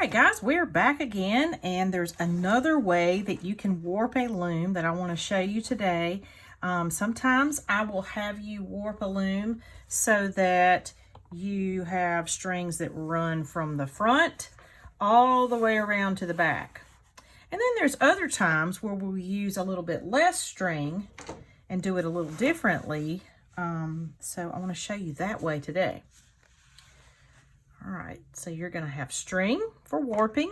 right, guys, we're back again, and there's another way that you can warp a loom that I want to show you today. Sometimes I will have you warp a loom so that you have strings that run from the front all the way around to the back. And then there's other times where we'll use a little bit less string and do it a little differently. So I want to show you that way today. All right, so you're going to have string for warping.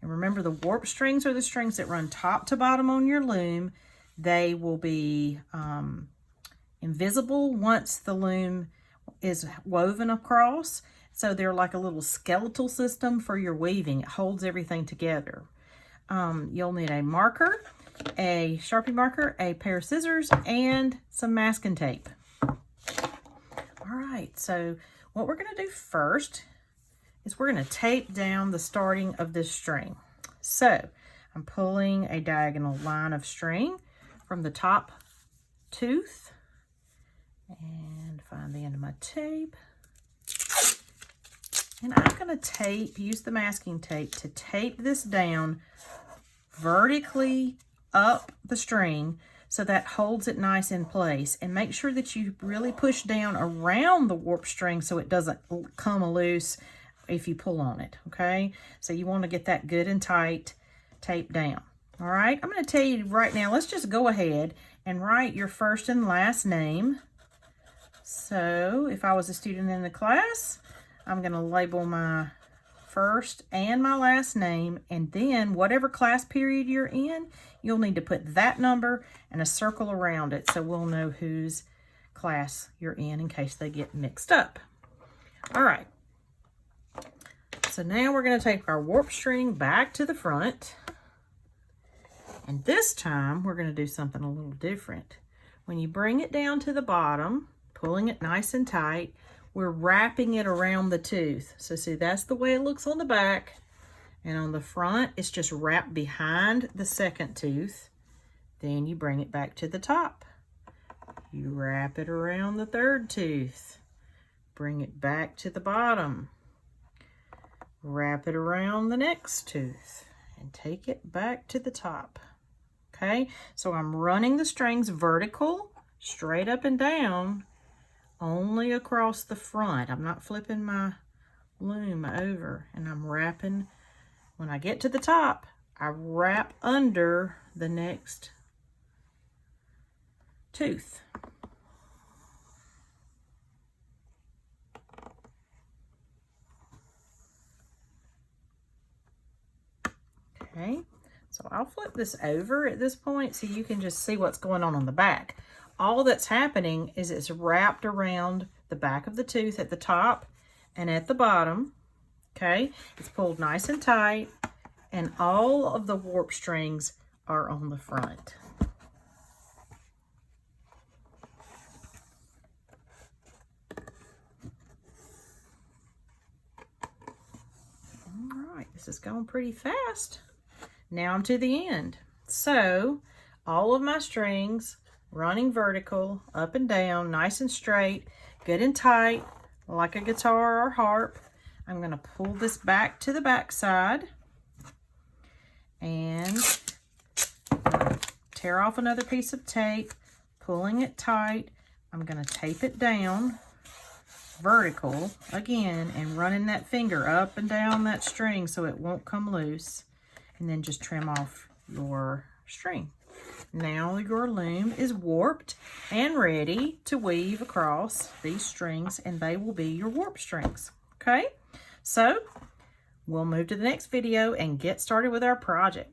And remember, the warp strings are the strings that run top to bottom on your loom. They will be invisible once the loom is woven across. So they're like a little skeletal system for your weaving. It holds everything together. You'll need a marker, a Sharpie marker, a pair of scissors, and some masking tape. All right, so what we're going to do first is we're going to tape down the starting of this string. So I'm pulling a diagonal line of string from the top tooth and find the end of my tape. And I'm going to use the masking tape to tape this down vertically up the string so that holds it nice in place. And make sure that you really push down around the warp string so it doesn't come loose if you pull on it, okay? So you want to get that good and tight taped down. All right, I'm going to tell you right now, let's just go ahead and write your first and last name. So if I was a student in the class, I'm going to label my first and my last name, and then whatever class period you're in, you'll need to put that number and a circle around it so we'll know whose class you're in case they get mixed up. All right, so now we're going to take our warp string back to the front, and this time we're going to do something a little different. When you bring it down to the bottom, pulling it nice and tight, we're wrapping it around the tooth. So see, that's the way it looks on the back. And on the front, it's just wrapped behind the second tooth. Then you bring it back to the top. You wrap it around the third tooth. Bring it back to the bottom. Wrap it around the next tooth. And take it back to the top. Okay, so I'm running the strings vertical, straight up and down, only across the front. I'm not flipping my loom over, and I'm wrapping. When I get to the top, I wrap under the next tooth. Okay, so I'll flip this over at this point so you can just see what's going on the back. All that's happening is it's wrapped around the back of the tooth at the top and at the bottom. Okay, it's pulled nice and tight, and all of the warp strings are on the front. All right, this is going pretty fast. Now I'm to the end. So all of my strings running vertical, up and down, nice and straight, good and tight, like a guitar or harp. I'm going to pull this back to the back side and tear off another piece of tape, pulling it tight. I'm going to tape it down vertical again and running that finger up and down that string so it won't come loose, and then just trim off your string. Now your loom is warped and ready to weave across these strings, and they will be your warp strings. Okay, so we'll move to the next video and get started with our project.